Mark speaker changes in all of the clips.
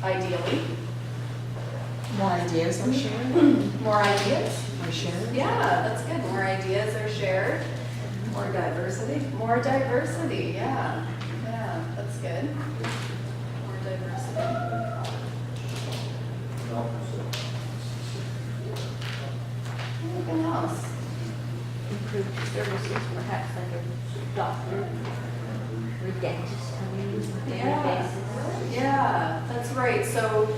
Speaker 1: ideally.
Speaker 2: More ideas are shared.
Speaker 1: More ideas?
Speaker 2: Are shared.
Speaker 1: Yeah, that's good. More ideas are shared.
Speaker 3: More diversity.
Speaker 1: More diversity, yeah. Yeah, that's good. More diversity. Anything else?
Speaker 4: Improved services, perhaps like a doctor or dentist coming in on a daily basis.
Speaker 1: Yeah, that's right. So,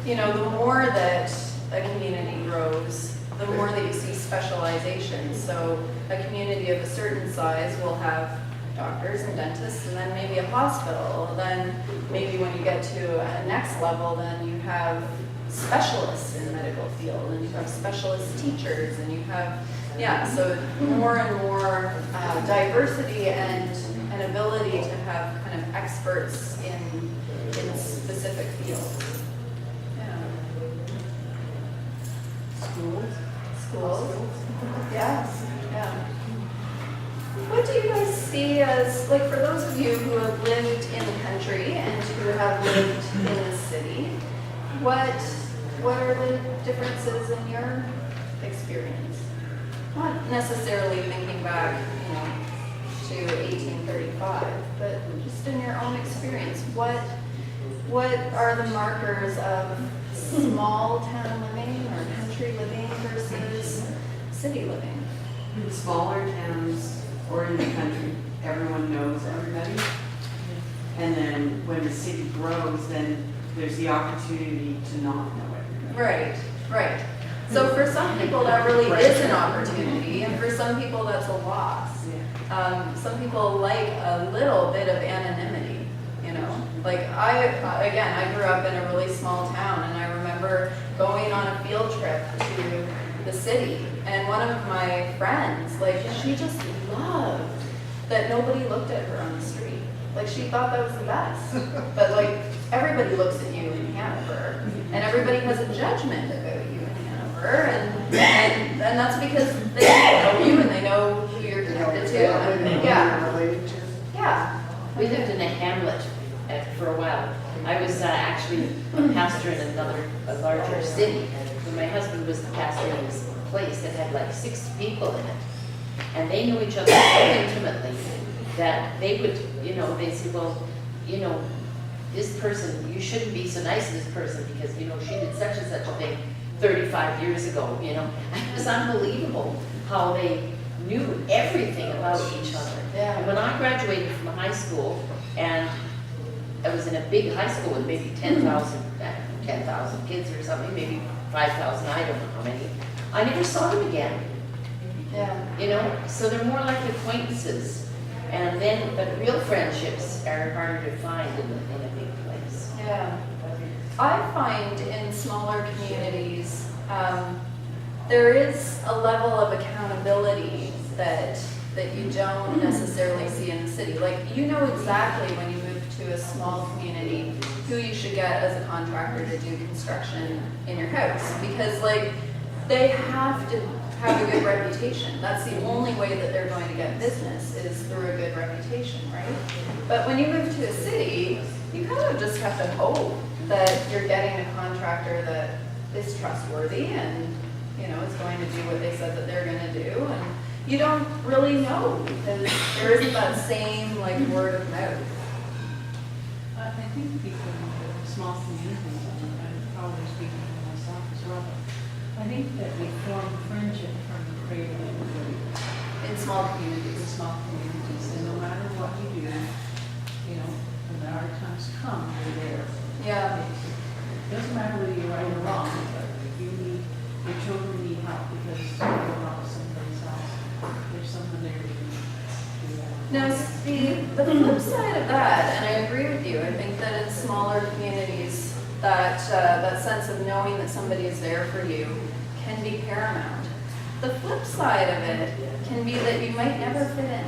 Speaker 1: you know, the more that a community grows, the more that you see specialization. So a community of a certain size will have doctors and dentists, and then maybe a hospital. Then maybe when you get to a next level, then you have specialists in the medical field, and you have specialist teachers, and you have, yeah, so more and more diversity and an ability to have kind of experts in specific fields. Yeah. Schools. Yes. Yeah. What do you guys see as, like, for those of you who have lived in the country and who have lived in the city, what are the differences in your experience? Not necessarily thinking back, you know, to 1835, but just in your own experience, what are the markers of small town living or country living versus city living?
Speaker 5: In smaller towns or in the country, everyone knows everybody. And then when the city grows, then there's the opportunity to not know everybody.
Speaker 1: Right. So for some people that really is an opportunity, and for some people that's a loss. Some people like a little bit of anonymity, you know? Like I grew up in a really small town, and I remember going on a field trip to the city, and one of my friends, like, she just loved that nobody looked at her on the street. Like, she thought that was the best. But like, everybody looks at you in Hanover, and everybody has a judgment about you in Hanover, and that's because they know you and they know who you're connected to. And, yeah.
Speaker 4: We lived in a hamlet for a while. I was actually a pastor in a larger city. When my husband was the pastor in this place that had like 60 people in it. And they knew each other so intimately that they would, you know, they'd say, well, you know, this person, you shouldn't be so nice to this person because, you know, she did such and such a thing 35 years ago, you know. It was unbelievable how they knew everything about each other.
Speaker 1: Yeah.
Speaker 4: And when I graduated from high school, and I was in a big high school with maybe 10,000 kids or something, maybe 5,000, I don't know how many, I never saw them again.
Speaker 1: Yeah.
Speaker 4: You know, so they're more like acquaintances. And then, but real friendships are harder to find in a big place.
Speaker 1: Yeah. I find in smaller communities, there is a level of accountability that you don't necessarily see in the city. Like, you know exactly when you move to a small community who you should get as a contractor to do construction in your house, because like, they have to have a good reputation. That's the only way that they're going to get business, is through a good reputation, right? But when you move to a city, you kind of just have to hope that you're getting a contractor that is trustworthy and, you know, is going to do what they said that they're going to do. And you don't really know because there isn't that same like word of mouth.
Speaker 6: I think people in small communities, and I'm probably speaking for myself as well, but I think that we form friendship from the cradle to the grave
Speaker 1: In small
Speaker 6: in
Speaker 1: communities.
Speaker 6: small communities, and no matter what you do, you know, when the hard times come, you're there.
Speaker 1: Yeah.
Speaker 6: It doesn't matter whether you're right or wrong, but if you need, your children need help because you're wrong someplace else, there's someone there to do that.
Speaker 1: Now, see, the flip side of that, and I agree with you, I think that in smaller communities, that sense of knowing that somebody is there for you can be paramount. The flip side of it can be that you might never fit in.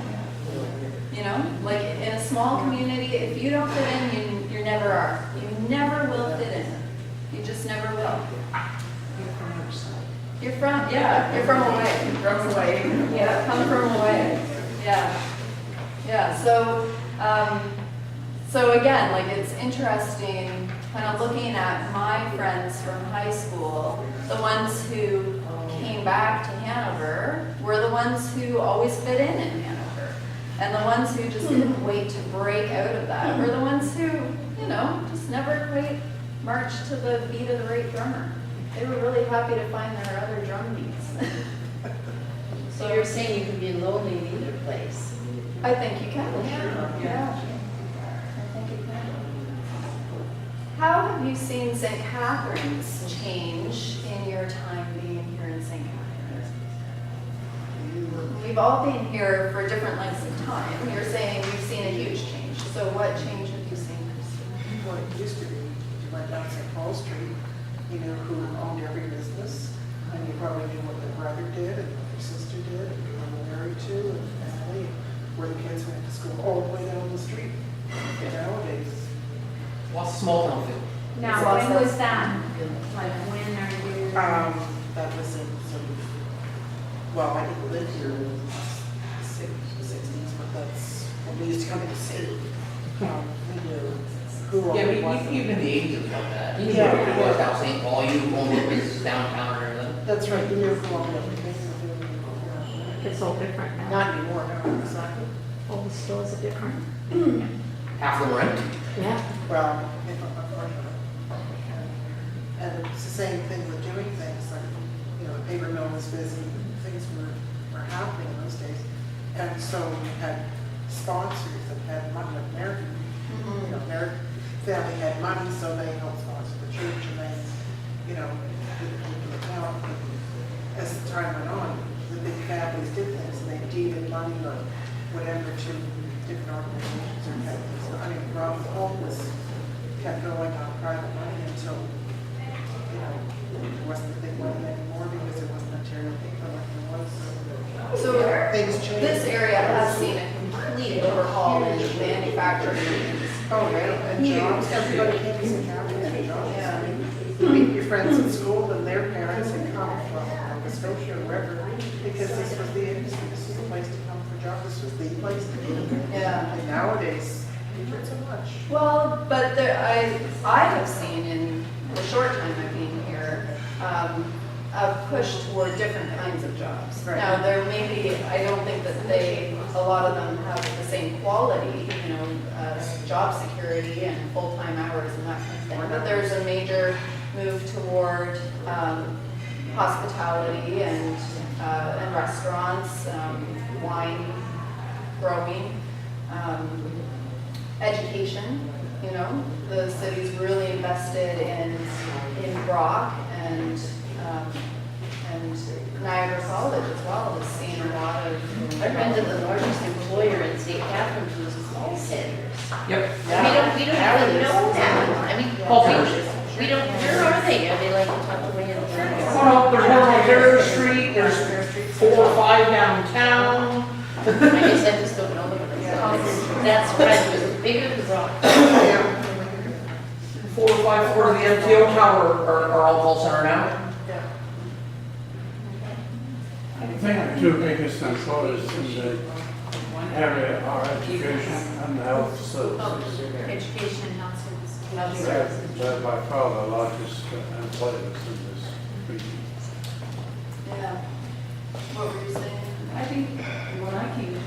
Speaker 1: You know, like in a small community, if you don't fit in, you never are. You never will fit in. You just never will.
Speaker 6: You're from our side.
Speaker 1: You're from away.
Speaker 3: From away.
Speaker 1: Yeah, come from away. Yeah. Yeah, so So again, like it's interesting, kind of looking at my friends from high school, the ones who came back to Hanover were the ones who always fit in Hanover. And the ones who just didn't wait to break out of that were the ones who, you know, just never quite marched to the beat of the right drummer. They were really happy to find their other drum beats.
Speaker 4: So you're saying you can be lonely in either place?
Speaker 1: I think you can.
Speaker 4: Yeah.
Speaker 1: I think you can. How have you seen St. Catharines change in your time being here in St. Catharines? We've all been here for different lengths of time. You're saying you've seen a huge change. So what change have you seen, Christine?
Speaker 7: What it used to be, you went down St. Paul Street, you knew who owned every business, and you probably knew what their brother did, and what their sister did, and who they were married to, and family, and where the kids went to school, all the way down the street. And nowadays,
Speaker 8: What's the small town feel?
Speaker 6: Now, when was that? Like, when are you?
Speaker 7: that was in sort of, well, I didn't live here in the sixties, but that's when we used to come to the city. We knew who
Speaker 8: Yeah,
Speaker 7: owned what.
Speaker 8: even in the eighties it was like that. You
Speaker 7: Yeah.
Speaker 8: knew it was down St. Paul, you owned the business downtown or anything.
Speaker 7: That's right, you knew who owned everything. Yeah.
Speaker 2: It's all different now.
Speaker 7: Not anymore, no, exactly.
Speaker 2: All the stores are different.
Speaker 8: Half of them were empty.
Speaker 2: Yeah.
Speaker 7: Well, unfortunately. And it's the same thing with doing things, like, you know, the paper mill was busy, things were happening in those days. And so we had sponsors that had money, like American, you know, their family had money, so they helped sponsor the church, and they, you know, did the town. As the time went on, the big families did things, and they deeded money or whatever to different organizations or companies. So, I mean, Rob's home was kept going on private money until, you know, it wasn't big money anymore because it wasn't material paper like it was.
Speaker 1: So
Speaker 7: Things changed.
Speaker 1: this area has seen a complete overhaul in manufacturing.
Speaker 7: Oh, yeah, and jobs, everybody came to St. Catharines for jobs.
Speaker 1: Yeah.
Speaker 7: I mean, you meet your friends at school and their parents had come from Nova Scotia or wherever, because this was the industry, this was the place to come for jobs, this was the place to be.
Speaker 1: Yeah.
Speaker 7: And nowadays, you get so much.
Speaker 1: Well, but I have seen in the short time I've been here, a push toward different kinds of jobs.
Speaker 7: Right.
Speaker 1: Now, there may be, I don't think that a lot of them have the same quality, you know, job security and full-time hours and that kind of thing. But there's a major move toward hospitality and restaurants, wine growing, education. You know, the city's really invested in Brock and Niagara College as well. Has seen a lot of.
Speaker 4: I rented the largest employer in St. Catharines was call centers.
Speaker 8: Yep.
Speaker 4: We don't even know that. I mean,
Speaker 8: Call centers.
Speaker 4: we don't, where are they? Are they like tucked away in the?
Speaker 8: Oh, no, there's one on Terrace Street, there's 4 or 5 downtown.
Speaker 4: I guess I just don't know them. That's right, it was bigger than Brock.
Speaker 8: 4 or 5 floors of the MTO tower are all call center now.
Speaker 9: I think the two biggest employers in the area are education and health services.
Speaker 6: Education and health services.
Speaker 9: They're by far the largest employers in this region.
Speaker 1: Yeah. What were you saying?
Speaker 6: I think when I came to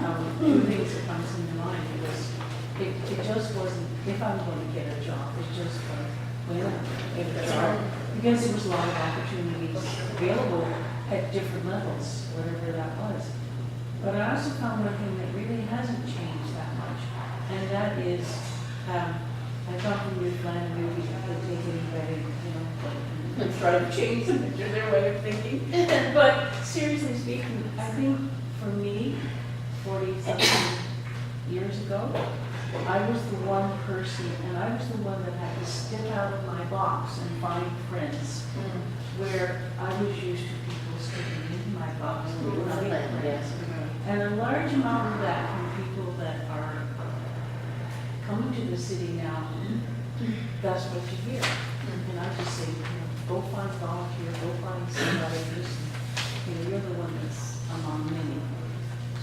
Speaker 6: Waterloo, two things that comes into mind was, it just wasn't, if I'm going to get a job, it just went, because there was a lot of opportunities available at different levels, whatever that was. But I also found one thing that really hasn't changed that much, and that is, I thought when we were planning movies, we could take anybody, you know, and try to change them into their way of thinking. But seriously speaking, I think for me, 40-something years ago, I was the one person, and I was the one that had to step out of my box and find friends, where I was used to people stepping into my box and finding friends. And a large amount of that from people that are coming to the city now, that's what you hear. And I just say, you know, go find volunteer, go find somebody who's, you know, you're the one that's among many.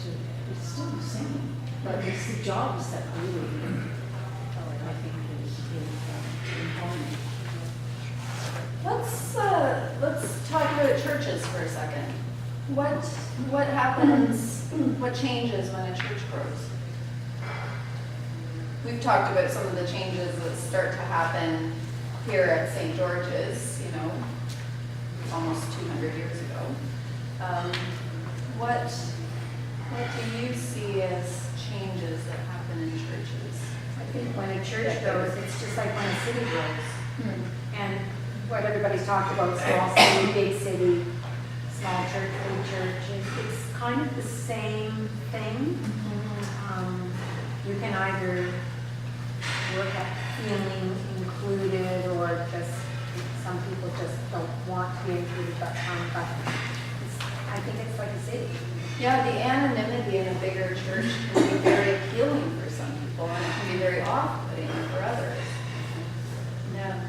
Speaker 6: So it's still the same. But it's the jobs that really, I think, is important.
Speaker 1: Let's talk about churches for a second. What happens, what changes when a church grows? We've talked about some of the changes that start to happen here at St. George's, almost 200 years ago. What do you see as changes that happen in churches?
Speaker 2: I think when a church grows, it's just like when a city grows. And what everybody's talked about, small city, big city, small church, big church, it's kind of the same thing. You can either work at feeling included or just, some people just don't want to be included, but I think it's like a city.
Speaker 1: Yeah, the anonymity in a bigger church can be very appealing for some people, and it can be very off-putting for others. Yeah.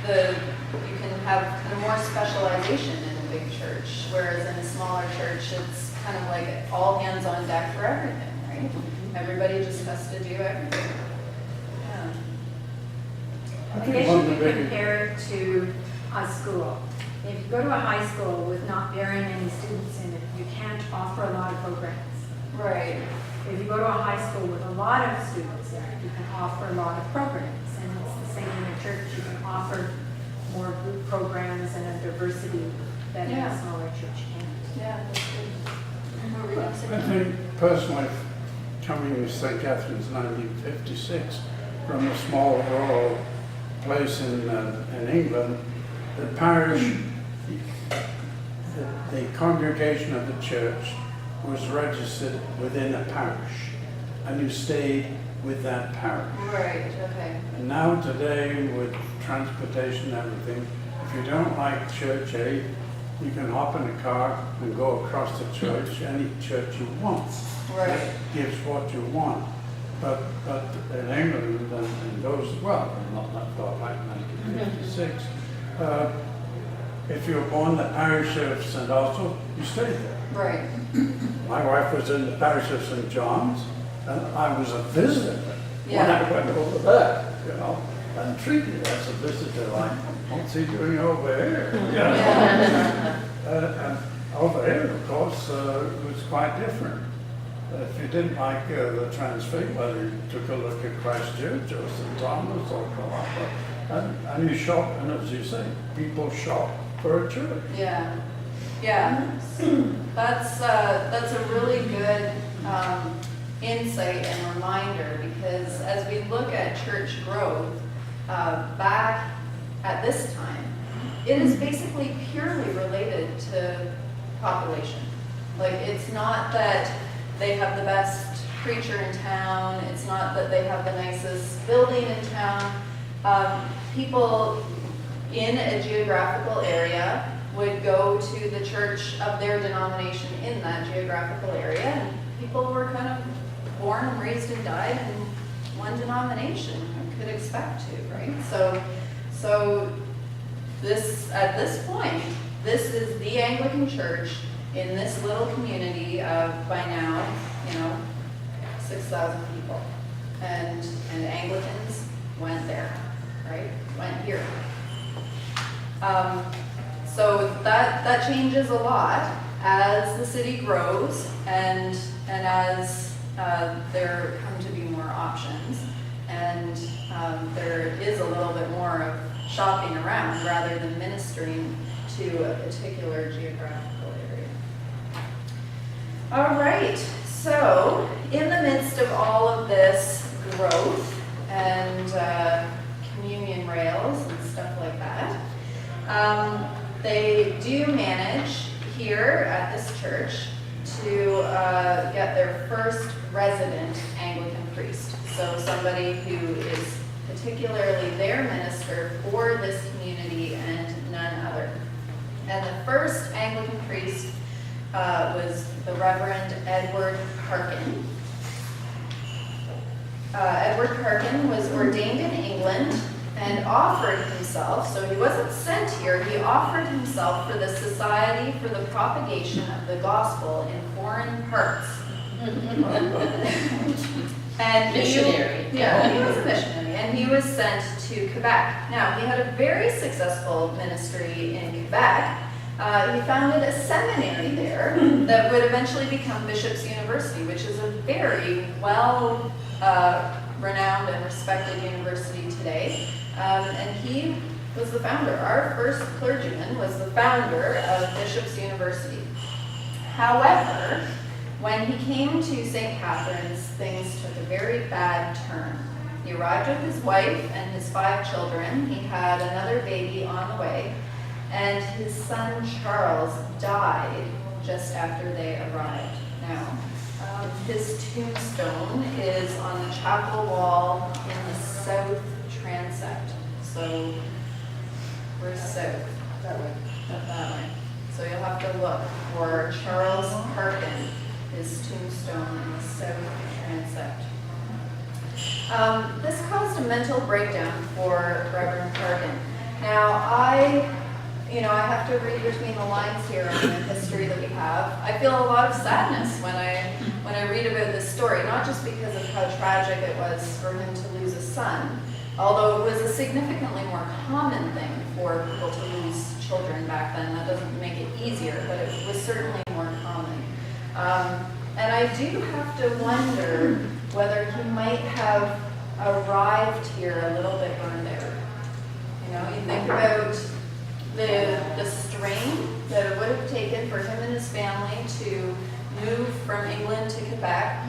Speaker 1: You can have kind of more specialization in a big church, whereas in a smaller church, it's kind of like all hands on deck for everything, right? Everybody just has to do everything. Yeah.
Speaker 9: I
Speaker 2: I
Speaker 9: think
Speaker 2: guess
Speaker 9: one
Speaker 2: you
Speaker 9: of the
Speaker 2: could
Speaker 9: big,
Speaker 2: compare it to a school. If you go to a high school with not very many students in it, you can't offer a lot of programs.
Speaker 1: Right.
Speaker 2: If you go to a high school with a lot of students there, you can offer a lot of programs. And it's the same in a church. You can offer more group programs and a diversity that in
Speaker 1: Yeah.
Speaker 2: a smaller church can't.
Speaker 1: Yeah, that's good. What were we gonna say?
Speaker 9: I think personally, coming to St. Catharines 1956, from a small rural place in England, the parish, the congregation of the church was registered within a parish, and you stayed with that parish.
Speaker 1: Right, okay.
Speaker 9: And now today, with transportation and everything, if you don't like Church A, you can hop in a car and go across the church, any church you want.
Speaker 1: Right.
Speaker 9: That gives what you want. But in England and those, well, not that far back, 1956, if you were born in the parish of St. Austell, you stayed there.
Speaker 1: Right.
Speaker 9: My wife was in the parish of St. John's, and I was a visitor when I went over there, and treated as a visitor, like, what's he doing over here? And over here, of course, it was quite different. If you didn't like the transfig, whether you took a look at Christchurch or St. Thomas or Columba, and you shop, and as you say, people shop for a church.
Speaker 1: Yeah. Yeah. That's a really good insight and reminder, because as we look at church growth back at this time, it is basically purely related to population. Like, it's not that they have the best preacher in town, it's not that they have the nicest building in town. People in a geographical area would go to the church of their denomination in that geographical area, and people were kind of born and raised and died in one denomination and could expect to, right? So this, at this point, this is the Anglican Church in this little community of, by now, 6,000 people. And Anglicans went there, right? Went here. So that changes a lot as the city grows and as there come to be more options, and there is a little bit more of shopping around rather than ministering to a particular geographical area. All right, so in the midst of all of this growth and communion rails and stuff like that, they do manage here at this church to get their first resident Anglican priest. So somebody who is particularly their minister for this community and none other. And the first Anglican priest was the Reverend Edward Parkin. Edward Parkin was ordained in England and offered himself, so he wasn't sent here, he offered himself for the Society for the Propagation of the Gospel in Foreign Parts. And
Speaker 4: Missionary.
Speaker 1: Yeah, he was a missionary, and he was sent to Quebec. Now, he had a very successful ministry in Quebec. He founded a seminary there that would eventually become Bishop's University, which is a very well renowned and respected university today. And he was the founder. Our first clergyman was the founder of Bishop's University. However, when he came to St. Catharines, things took a very bad turn. He arrived with his wife and his 5 children. He had another baby on the way, and his son Charles died just after they arrived. Now, his tombstone is on the chapel wall in the south transept. So, we're south.
Speaker 7: That way.
Speaker 1: That way. So you'll have to look for Charles Parkin, his tombstone in the south transept. This caused a mental breakdown for Reverend Parkin. Now, I have to read between the lines here on the history that we have. I feel a lot of sadness when I read about this story, not just because of how tragic it was for him to lose a son, although it was a significantly more common thing for people to lose children back then. That doesn't make it easier, but it was certainly more common. And I do have to wonder whether he might have arrived here a little bit burned out. You know, you think about the strain that it would have taken for him and his family to move from England to Quebec,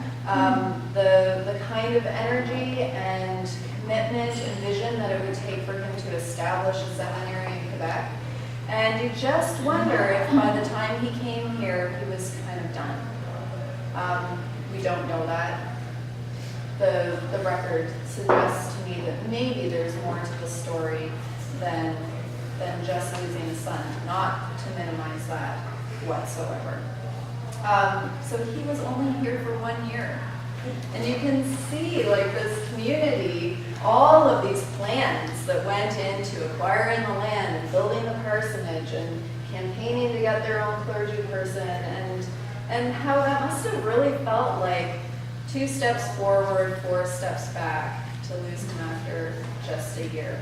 Speaker 1: the kind of energy and commitment and vision that it would take for him to establish a seminary in Quebec. And you just wonder if by the time he came here, he was kind of done. We don't know that. The record suggests to me that maybe there's more to the story than just losing a son, not to minimize that whatsoever. So he was only here for 1 year. And you can see, like, this community, all of these plans that went into acquiring the land and building the parsonage and campaigning to get their own clergy person, and how that must have really felt like 2 steps forward, 4 steps back to lose him after just a year.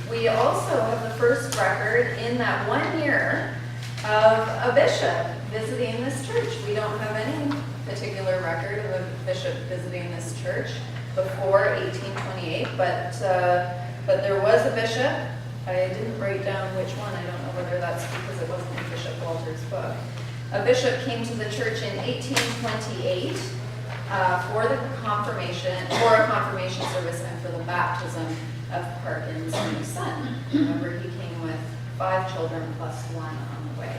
Speaker 1: We also have the first record in that 1 year of a bishop visiting this church. We don't have any particular record of a bishop visiting this church before 1828, but there was a bishop. I didn't write down which one. I don't know whether that's because it wasn't in Bishop Walter's book. A bishop came to the church in 1828 for a confirmation service and for the baptism of Parkin's new son. Remember, he came with 5 children plus 1 on the way.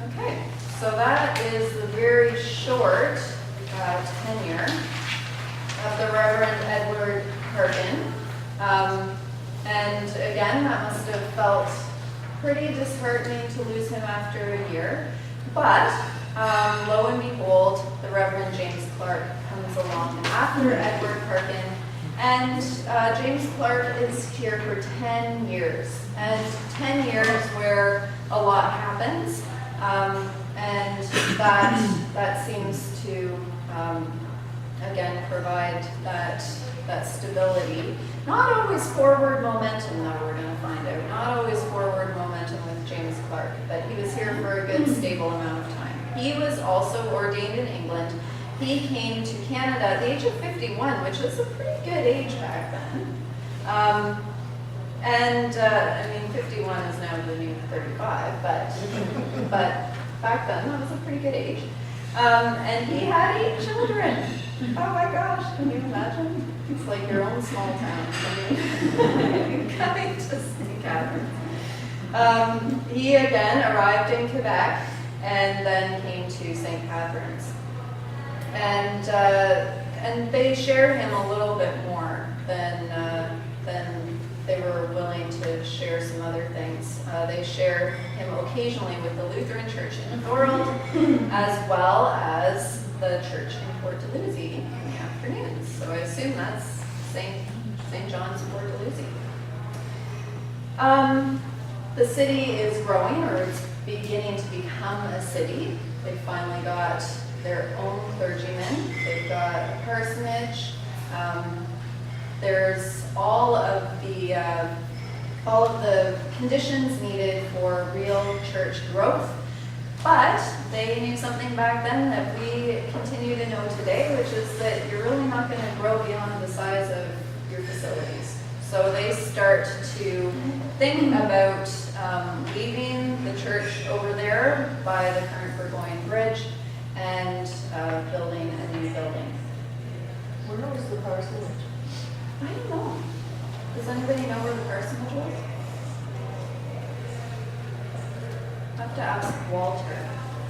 Speaker 1: Okay, so that is the very short tenure of the Reverend Edward Parkin. And again, that must have felt pretty disheartening to lose him after a year. But lo and behold, the Reverend James Clark comes along after Edward Parkin. And James Clark is here for 10 years. And 10 years where a lot happens. And that seems to, again, provide that stability. Not always forward momentum, though, we're going to find out. Not always forward momentum with James Clark, but he was here for a good, stable amount of time. He was also ordained in England. He came to Canada at the age of 51, which was a pretty good age back then. I mean, 51 is now the new 35, but back then that was a pretty good age. And he had 8 children. Oh my gosh, can you imagine? It's like your own small town. Coming to St. Catharines. He again arrived in Quebec and then came to St. Catharines. And they shared him a little bit more than they were willing to share some other things. They shared him occasionally with the Lutheran Church in Thorold, as well as the church in Port Dalhousie in the afternoons. So I assume that's St. John's Port Dalhousie. The city is growing, or it's beginning to become a city. They finally got their own clergyman. They've got a parsonage. There's all of the conditions needed for real church growth. But they knew something back then that we continue to know today, which is that you're really not going to grow beyond the size of your facilities. So they start to think about leaving the church over there by the current Burgoyne Bridge and building a new building.
Speaker 3: Where was the parsonage?
Speaker 1: I don't know. Does anybody know where the parsonage was? I have to ask Walter,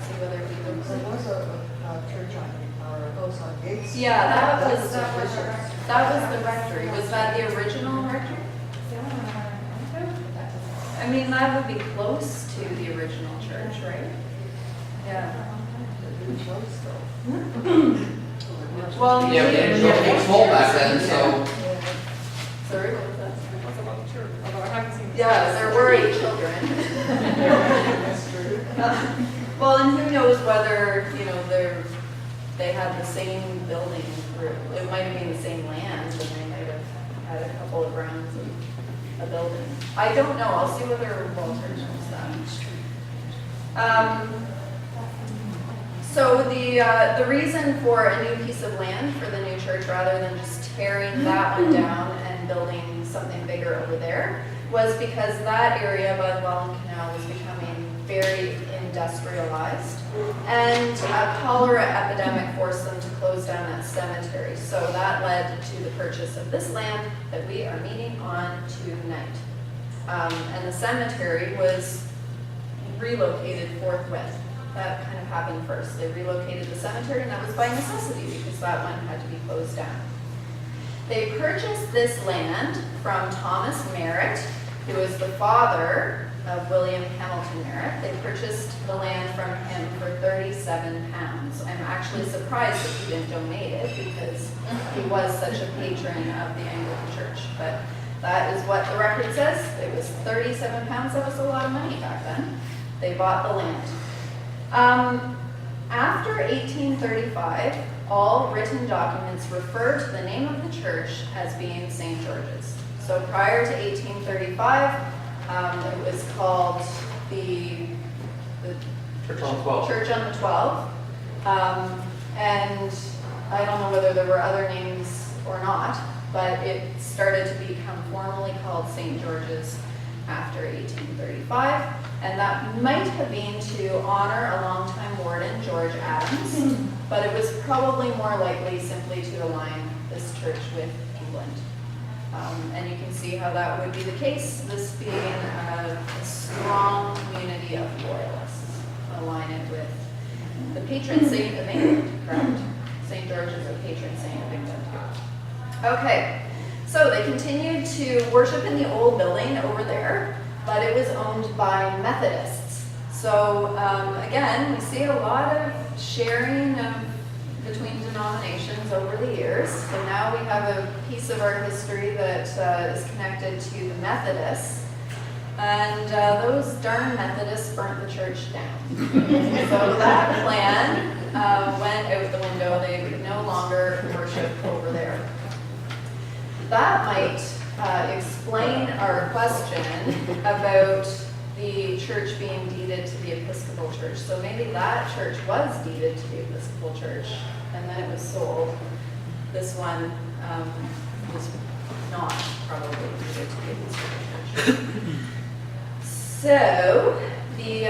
Speaker 1: see whether he knows.
Speaker 3: There was a church on, or a house on Gates.
Speaker 1: Yeah, that was
Speaker 3: the bishop.
Speaker 1: the rectory. Was that the original rectory? I mean, that would be close to the original church, right? Yeah. Well,
Speaker 10: Yeah, but it was small back then, so.
Speaker 1: sorry, what was that? Yeah, there were 8 children. Well, and who knows whether, you know, they had the same building, or it might have been the same land, and they might have had a couple of rounds of a building. I don't know, I'll see whether Walter knows that. So the reason for a new piece of land for the new church, rather than just tearing that one down and building something bigger over there, was because that area by the Welland Canal was becoming very industrialized, and a cholera epidemic forced them to close down that cemetery. So that led to the purchase of this land that we are meeting on tonight. And the cemetery was relocated forthwith. That kind of happened first. They relocated the cemetery, and that was by necessity because that one had to be closed down. They purchased this land from Thomas Merritt, who is the father of William Hamilton Merritt. They purchased the land from him for £37. I'm actually surprised that he didn't donate it because he was such a patron of the Anglican Church. But that is what the record says. It was £37. That was a lot of money back then. They bought the land. After 1835, all written documents refer to the name of the church as being St. George's. So prior to 1835, it was called the
Speaker 10: Church on the 12.
Speaker 1: Church on the 12. And I don't know whether there were other names or not, but it started to become formally called St. George's after 1835. And that might have been to honor a longtime warden, George Adams, but it was probably more likely simply to align this church with England. And you can see how that would be the case, this being a strong community of loyalists. Align it with the patron saint of England, correct? St. George is the patron saint of England. Okay, so they continued to worship in the old building over there, but it was owned by Methodists. So again, we see a lot of sharing between denominations over the years. So now we have a piece of our history that is connected to the Methodists. And those darn Methodists burnt the church down. So that plan went out the window. They could no longer worship over there. That might explain our question about the church being deeded to the Episcopal Church. So maybe that church was deeded to the Episcopal Church, and then it was sold. This one was not probably deeded to the Episcopal Church. So the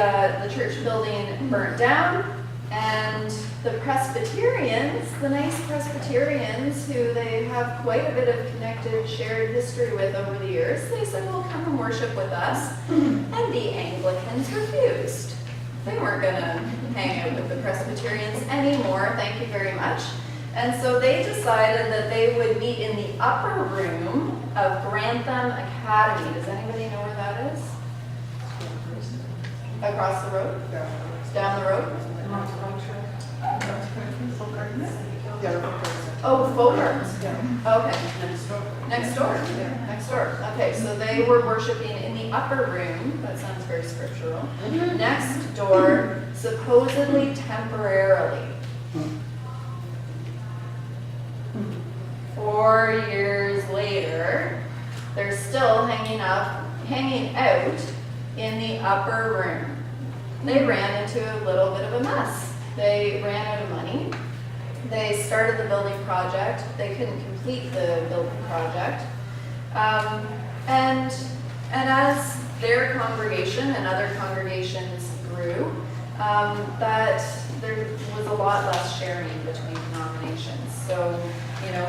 Speaker 1: church building burnt down, and the Presbyterians, the nice Presbyterians who they have quite a bit of connected, shared history with over the years, they said, well, come and worship with us. And the Anglicans refused. They weren't going to hang out with the Presbyterians anymore, thank you very much. And so they decided that they would meet in the upper room of Grantham Academy. Does anybody know where that is? Across the road? Down the road? Oh, Fogart's. Okay. Next door. Next door. Okay, so they were worshiping in the upper room. That sounds very scriptural. Next door, supposedly temporarily. 4 years later, they're still hanging out in the upper room. They ran into a little bit of a mess. They ran out of money. They started the building project. They couldn't complete the building project. And as their congregation and other congregations grew, that there was a lot less sharing between denominations. So,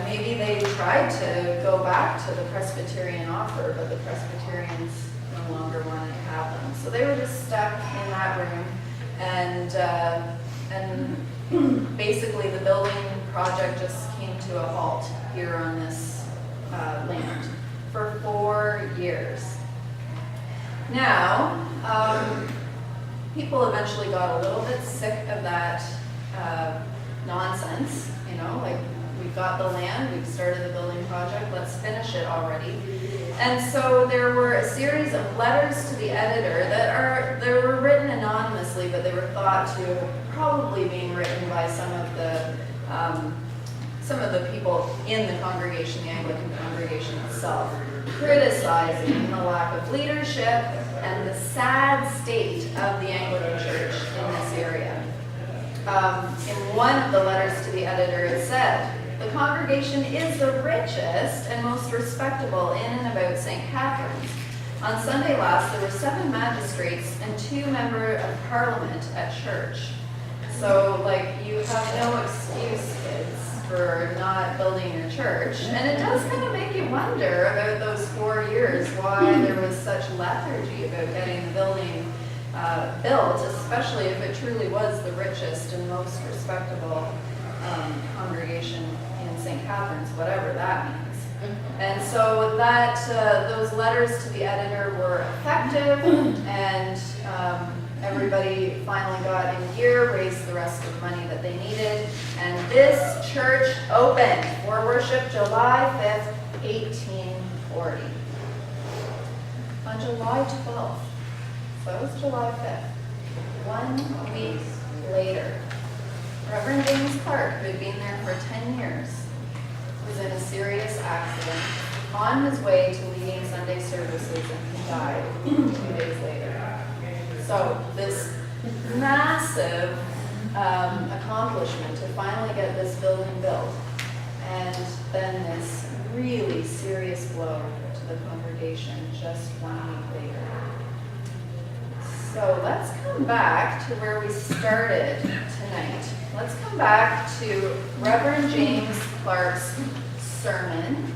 Speaker 1: maybe they tried to go back to the Presbyterian offer, but the Presbyterians no longer wanted to have them. So they were just stuck in that room, and basically the building project just came to a halt here on this land for 4 years. Now, people eventually got a little bit sick of that nonsense, like, we've got the land, we've started the building project, let's finish it already. And so there were a series of letters to the editor they were written anonymously, but they were thought to have probably being written by some of the people in the congregation, the Anglican congregation itself, criticizing the lack of leadership and the sad state of the Anglican Church in this area. In one of the letters to the editor, it said, "The congregation is the richest and most respectable in and about St. Catharines. On Sunday last, there were 7 magistrates and 2 members of parliament at church." So, you have no excuse, kids, for not building your church. And it does kind of make you wonder about those 4 years, why there was such lethargy about getting the building built, especially if it truly was the richest and most respectable congregation in St. Catharines, whatever that means. And so that those letters to the editor were effective, and everybody finally got in gear, raised the rest of the money that they needed, and this church opened for worship July 5th, 1840. On July 12th, so it was July 5th, 1 week later, Reverend James Clark, who had been there for 10 years, was in a serious accident on his way to leading Sunday services, and he died 2 days later. So this massive accomplishment to finally get this building built, and then this really serious blow to the congregation just 1 week later. So let's come back to where we started tonight. Let's come back to Reverend James Clark's sermon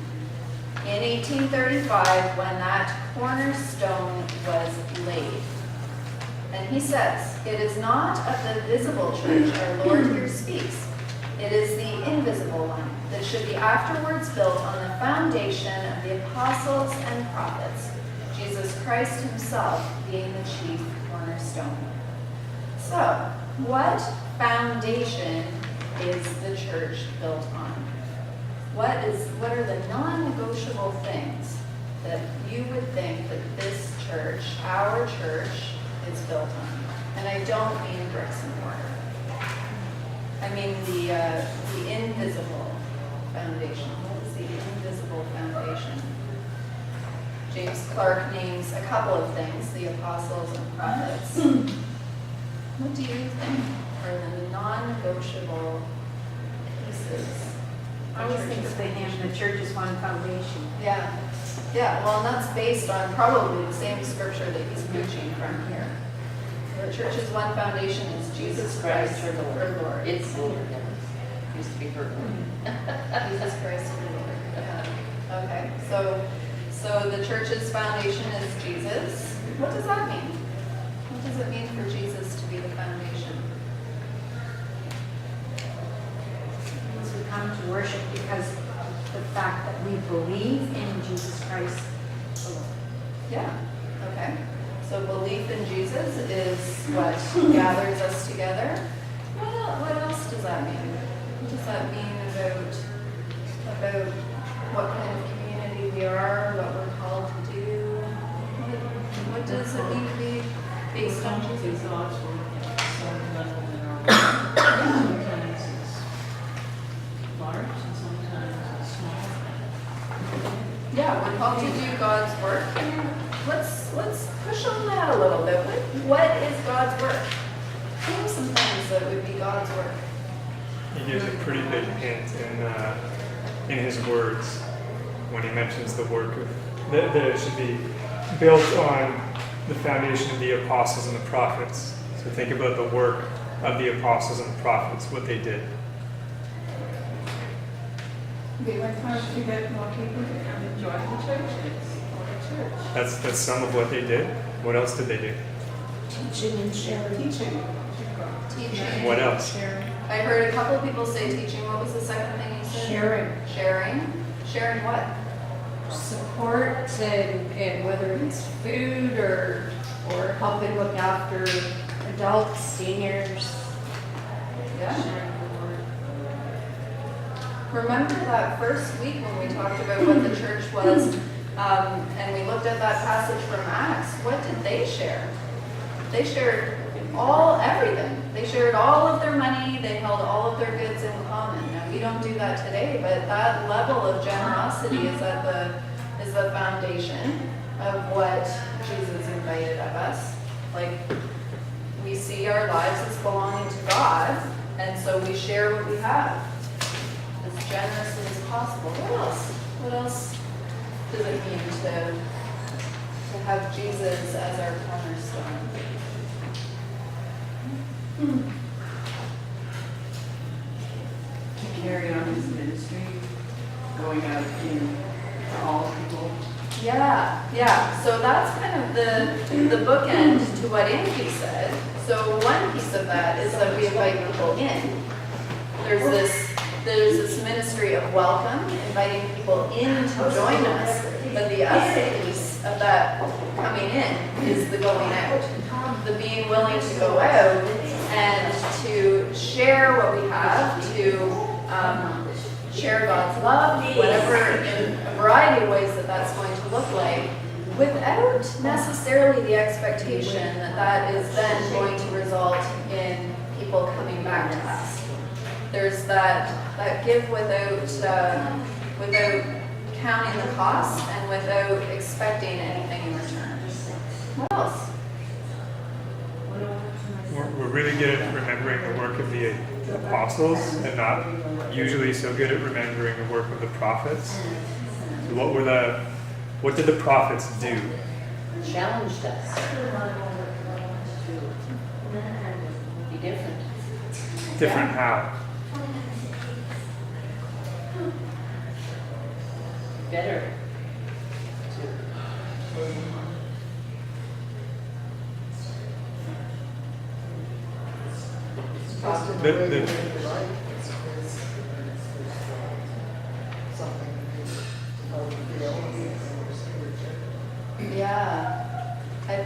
Speaker 1: in 1835 when that cornerstone was laid. And he says, "It is not of the visible church our Lord here speaks. It is the invisible one that should be afterwards built on the foundation of the apostles and prophets, Jesus Christ himself being the chief cornerstone." So, what foundation is the church built on? What are the non-negotiable things that you would think that this church, our church, is built on? And I don't mean bricks and mortar. I mean the invisible foundation. What is the invisible foundation? James Clark names a couple of things, the apostles and prophets. What do you think are the non-negotiable pieces?
Speaker 2: I always think of the church is one foundation.
Speaker 1: Yeah, well, and that's based on probably the same scripture that he's preaching from here. The church's one foundation is Jesus Christ, her Lord.
Speaker 4: It's Lord, yeah. Used to be her Lord.
Speaker 1: Jesus Christ, her Lord. Yeah. Okay, so the church's foundation is Jesus. What does that mean? What does it mean for Jesus to be the foundation?
Speaker 2: Means we come to worship because of the fact that we believe in Jesus Christ alone.
Speaker 1: Yeah, okay. So belief in Jesus is what gathers us together. What else does that mean? What does that mean about what kind of community we are, what we're called to do? What does it mean to be based on Jesus?
Speaker 6: God's word, some level in our sometimes
Speaker 1: Yeah, we're called to do God's work, and let's push on that a little bit. What is God's work? Name some things that would be God's work.
Speaker 11: He gives a pretty big hint in his words when he mentions the work of that it should be built on the foundation of the apostles and the prophets. So think about the work of the apostles and the prophets, what they did.
Speaker 6: They went hard to get more people to come and join the churches, or the church.
Speaker 11: That's some of what they did. What else did they do?
Speaker 6: Teaching and sharing. Teaching.
Speaker 1: Teaching.
Speaker 11: What else?
Speaker 6: Sharing.
Speaker 1: I heard a couple of people say teaching. What was the second thing you said?
Speaker 2: Sharing.
Speaker 1: Sharing. Sharing what?
Speaker 2: Support and whether it's food or helping look after adults, seniors.
Speaker 1: Yeah. Remember that first week when we talked about what the church was, and we looked at that passage from Acts. What did they share? They shared everything. They shared all of their money. They held all of their goods in common. Now we don't do that today, but that level of generosity is at the foundation of what Jesus invited of us. Like, we see our lives as belonging to God, and so we share what we have as generously as possible. What else does it mean to have Jesus as our cornerstone?
Speaker 5: To carry on his ministry, going out in to all people.
Speaker 1: Yeah. So that's kind of the bookend to what Angie said. So one piece of that is that we invite people in. There's this ministry of welcome, inviting people in to join us. But the other piece of that coming in is the going out, the being willing to go out and to share what we have, to share God's love, whatever, in a variety of ways that's going to look like, without necessarily the expectation that is then going to result in people coming back to us. There's that give without counting the cost and without expecting anything in return. What else?
Speaker 11: We're really good at remembering the work of the apostles and not usually so good at remembering the work of the prophets. So what did the prophets do?
Speaker 4: Challenged us. Be different.
Speaker 11: Different how?
Speaker 4: Better.
Speaker 7: Just in the
Speaker 11: The-
Speaker 7: way
Speaker 11: the-
Speaker 7: you live your life is something that you feel or stewardship.
Speaker 1: Yeah, I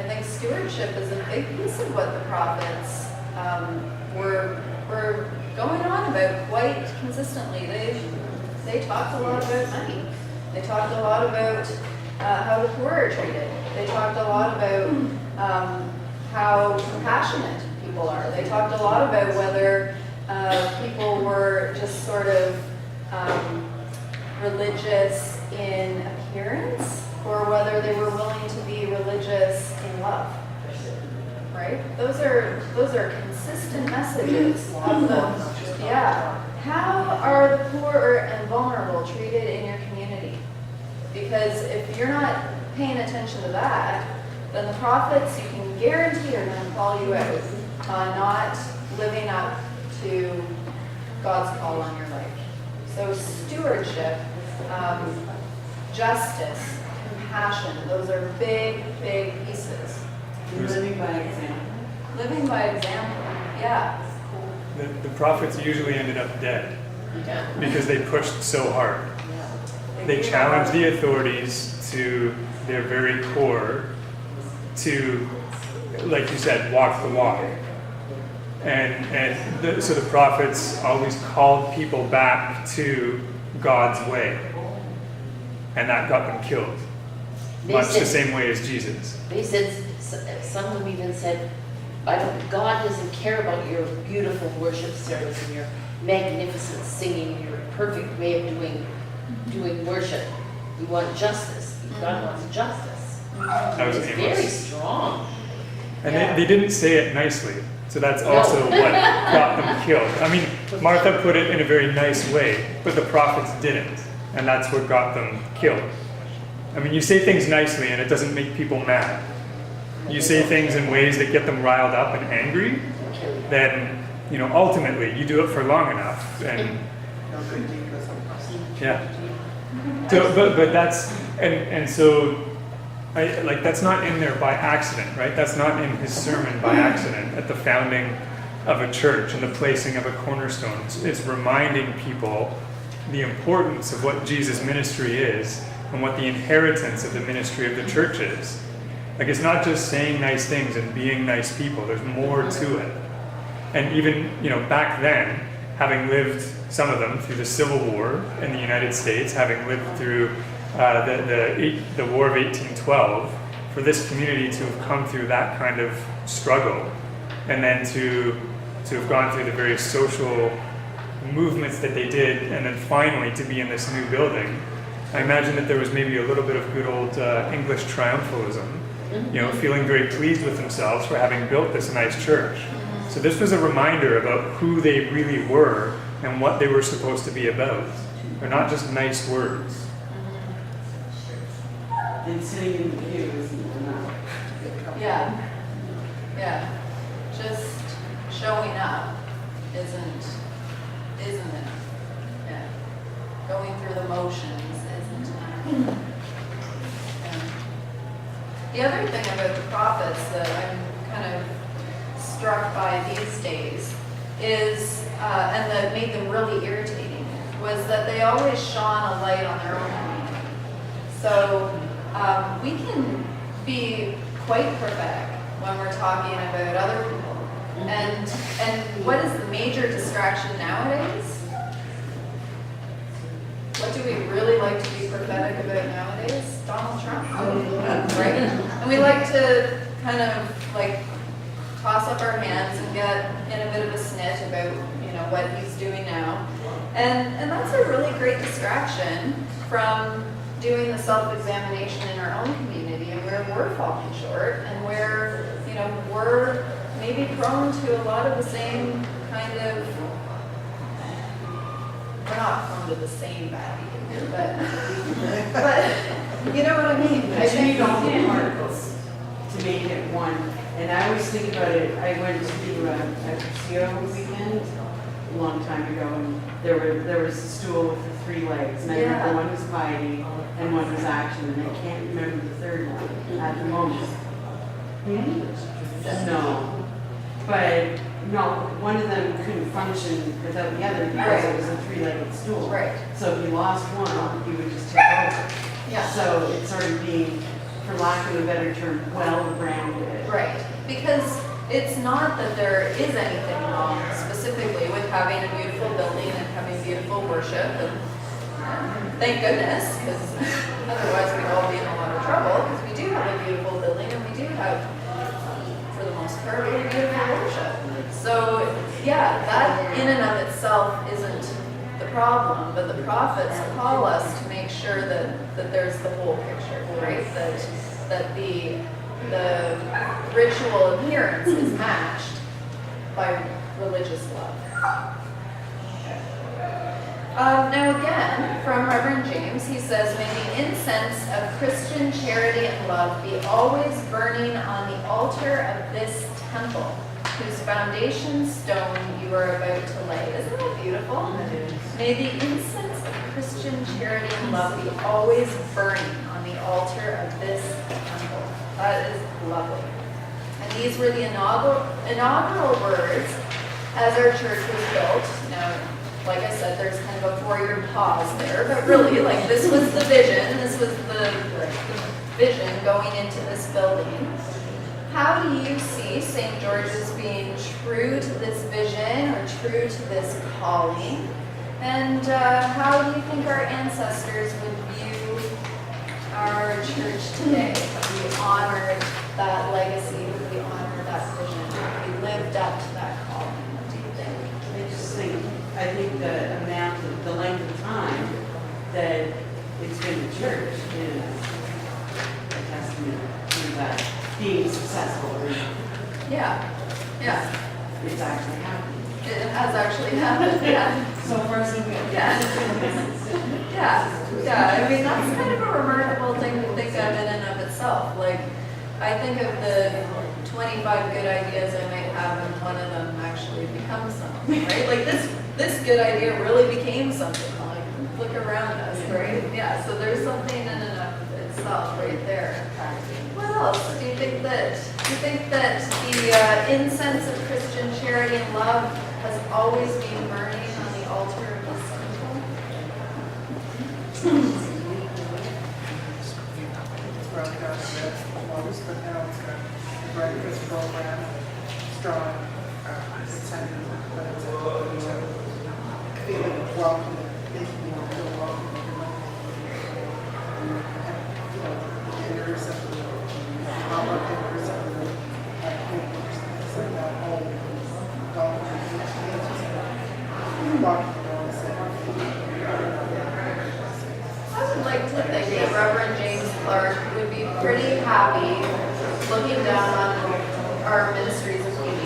Speaker 1: think stewardship is a big piece of what the prophets were going on about quite consistently. They talked a lot about money. They talked a lot about how the poor are treated. They talked a lot about how compassionate people are. They talked a lot about whether people were just sort of religious in appearance or whether they were willing to be religious in love. Right? Those are consistent messages of them. Yeah. How are the poor and vulnerable treated in your community? Because if you're not paying attention to that, then the prophets, you can guarantee, are going to call you out on not living up to God's call on your life. So stewardship, justice, compassion, those are big, big pieces.
Speaker 5: Living by example.
Speaker 1: Living by example, yeah.
Speaker 11: The prophets usually ended up dead
Speaker 4: Yeah.
Speaker 11: because they pushed so hard. They challenged the authorities to their very core to, like you said, walk the walk. So the prophets always called people back to God's way. And that got them killed.
Speaker 4: They
Speaker 11: Much the
Speaker 4: said-
Speaker 11: same way as Jesus.
Speaker 4: They said, some of them even said, God doesn't care about your beautiful worship service and your magnificent singing, your perfect way of doing doing worship. We want justice. God wants justice.
Speaker 11: That was
Speaker 4: It's very
Speaker 11: Amos.
Speaker 4: strong.
Speaker 11: And
Speaker 4: Yeah.
Speaker 11: they didn't say it nicely. So that's also what got them killed. I mean, Martha put it in a very nice way, but the prophets didn't. And that's what got them killed. I mean, you say things nicely and it doesn't make people mad. You say things in ways that get them riled up and angry, then, you know, ultimately you do it for long enough and
Speaker 7: No good deed goes unpunished.
Speaker 11: yeah. So, but that's, and so, like, that's not in there by accident, right? That's not in his sermon by accident at the founding of a church and the placing of a cornerstone. It's reminding people the importance of what Jesus' ministry is and what the inheritance of the ministry of the church is. Like, it's not just saying nice things and being nice people. There's more to it. And even, you know, back then, having lived, some of them, through the Civil War in the United States, having lived through the War of 1812, for this community to have come through that kind of struggle, and then to have gone through the various social movements that they did, and then finally to be in this new building, I imagine that there was maybe a little bit of good old English triumphalism, you know, feeling very pleased with themselves for having built this nice church. So this was a reminder about who they really were and what they were supposed to be about. They're not just nice words.
Speaker 5: And sitting in the pew isn't enough.
Speaker 1: Yeah, yeah, just showing up isn't enough. Yeah, going through the motions isn't enough. Yeah. The other thing about the prophets that I'm kind of struck by these days is, and that made them really irritating, was that they always shone a light on their own community. So we can be quite prophetic when we're talking about other people. And what is the major distraction nowadays? What do we really like to be prophetic about nowadays? Donald Trump, right? And we like to kind of like toss up our hands and get in a bit of a snit about, you know, what he's doing now. And that's a really great distraction from doing the self-examination in our own community and where we're falling short and where, you know, we're maybe prone to a lot of the same kind of, we're not prone to the same bad behavior, but you know what I mean?
Speaker 5: I think all the parts to make it one. And I always think about it, I went to a Crucio weekend a long time ago, and there was a stool with the 3 legs, and I remember one was piety and one was action, and I can't remember the third one at the moment. No, but no, one of them couldn't function without the other because it was a 3-legged stool.
Speaker 1: Right.
Speaker 5: So if you lost one, you would just take over.
Speaker 1: Yeah.
Speaker 5: So it's sort of being, for lack of a better term, well-rounded.
Speaker 1: Right, because it's not that there is anything wrong specifically with having a beautiful building and having beautiful worship, and thank goodness, because otherwise we'd all be in a lot of trouble, because we do have a beautiful building and we do have, for the most part, really beautiful worship. So, yeah, that in and of itself isn't the problem, but the prophets call us to make sure that there's the whole picture, right? That the ritual adherence is matched by religious love. Now again, from Reverend James, he says, "May the incense of Christian charity and love be always burning on the altar of this temple, whose foundation stone you are about to lay." Isn't that beautiful? May the incense of Christian charity and love be always burning on the altar of this temple. That is lovely. And these were the inaugural words as our church was built. Now, like I said, there's kind of a 4-year pause there, but really, like, this was the vision. This was the vision going into this building. How do you see St. George's being true to this vision or true to this calling? And how do you think our ancestors would view our church today? Have we honored that legacy? Have we honored that vision? Have we lived up to that calling? What do you think?
Speaker 5: I think the amount of, the length of time that it's been the church is a testament to that being successful, or
Speaker 1: Yeah, yeah,
Speaker 5: it's actually happening.
Speaker 1: it has actually happened, yeah.
Speaker 5: So far, so good.
Speaker 1: Yeah. Yeah, I mean, that's kind of a remarkable thing to think of in and of itself. Like, I think of the 25 good ideas I might have, and one of them actually becomes something, right? Like this good idea really became something. Like, look around us, right? Yeah, so there's something in and of itself right there. What else? Do you think that the incense of Christian charity and love has always been burning on the altar of the temple?
Speaker 7: It's broken down to the clothes, but now it's got the breakfast program, strong incentive, but it's a feeling of welcome, making you feel welcome. And, you know, dinners and pop-up dinners and things like that, all welcome. Locking the doors and
Speaker 1: I would like to think that Reverend James Clark would be pretty happy looking down on our ministries of community.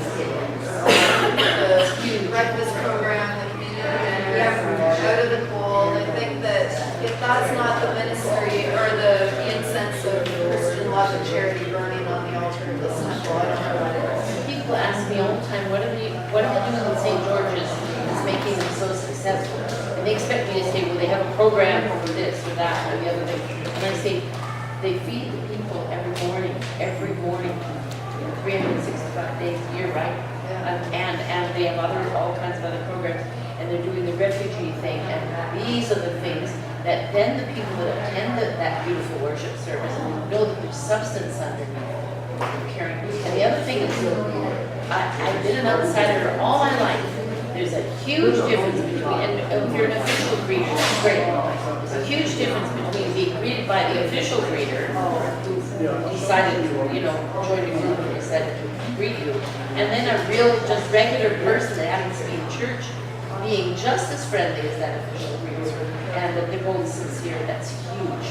Speaker 1: The breakfast program, the community dinner, out of the cold. I think that if that's not the ministry or the incense of Christian love and charity burning on the altar of this temple, I don't know what it is.
Speaker 4: People ask me all the time, what are they doing in St. George's that's making them so successful? And they expect me to say, well, they have a program for this or that or the other thing. And I say, they feed the people every morning, 365 days a year, right? And they have all kinds of other programs, and they're doing the refugee thing, and these are the things that then the people that attend that beautiful worship service know that there's substance underneath caring. And the other thing is, I've been an outsider all my life. There's a huge difference between, and if you're an official greeter, that's great. There's a huge difference between being greeted by the official greeter, who decided to, join your group and decided to greet you, and then a real, just regular person that happens to be in church, being just as friendly as that official greeter, and that they're both sincere. That's huge.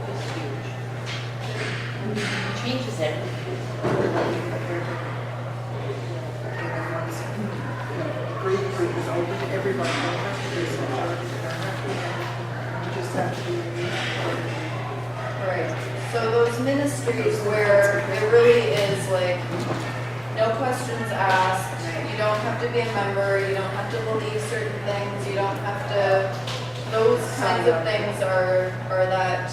Speaker 4: It's huge. It changes everything.
Speaker 7: group is open, everybody don't have to be social, you just have to be
Speaker 1: Right. So those ministries where it really is like, no questions asked, you don't have to be a member, you don't have to believe certain things, you don't have to, those kinds of things are that,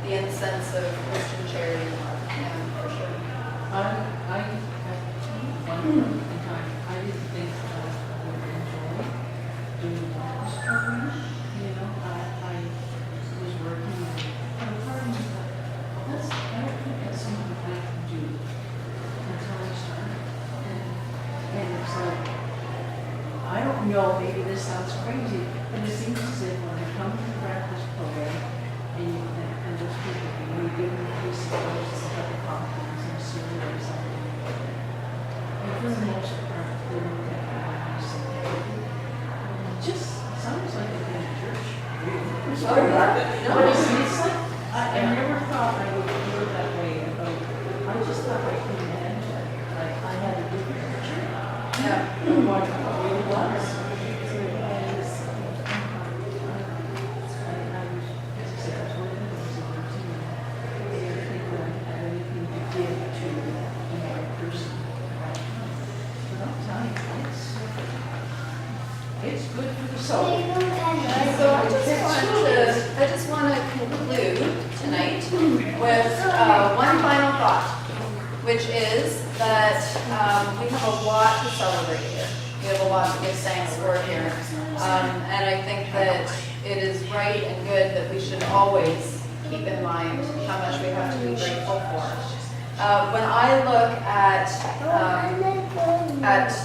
Speaker 1: the incense of Christian charity and love, yeah, for sure.
Speaker 6: I at one point in time, I didn't think that I would enjoy doing the house program. I was working on a part of me thought, I don't think that's something I can do until I started. And it's like, I don't know, maybe this sounds crazy, but it seems as if when I come to the breakfast program and those people, when you give them a piece of toast, a cup of coffee, and some cereal or something, and for the most part, they look at me and I say, it just sounds like a good church. It's
Speaker 1: Oh, yeah?
Speaker 6: But it's like, I never thought I would feel that way about, I just thought I couldn't handle it. Like, I had a different church.
Speaker 1: Yeah.
Speaker 6: What it really was. So, and it's, I was, as I said, I told them it was a routine. They didn't think that I had anything to give to another person. But I'll tell you, it's good for the soul.
Speaker 1: So I just want to conclude tonight with one final thought, which is that we have a lot to celebrate here. We have a lot to give thanks for here. And I think that it is right and good that we should always keep in mind how much we have to be grateful for. When I look at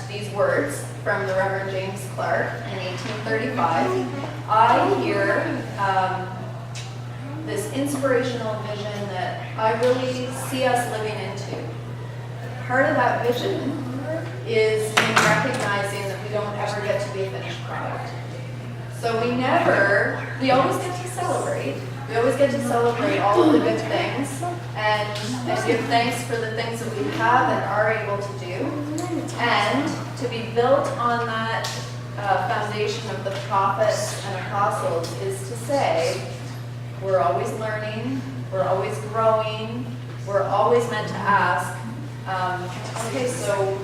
Speaker 1: these words from the Reverend James Clark in 1835, I hear this inspirational vision that I really see us living into. Part of that vision is in recognizing that we don't ever get to be a finished product. So we always get to celebrate. We always get to celebrate all of the good things and give thanks for the things that we have and are able to do. And to be built on that foundation of the prophets and apostles is to say, we're always learning, we're always growing, we're always meant to ask, okay, so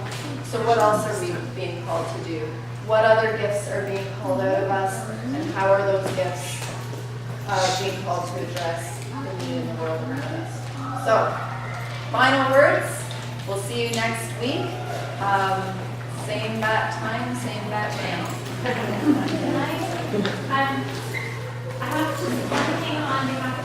Speaker 1: what else are we being called to do? What other gifts are being called out of us, and how are those gifts being called to address the need in the world around us? So, final words. We'll see you next week. Same bat time, same bat channel.
Speaker 12: I have just one thing on behalf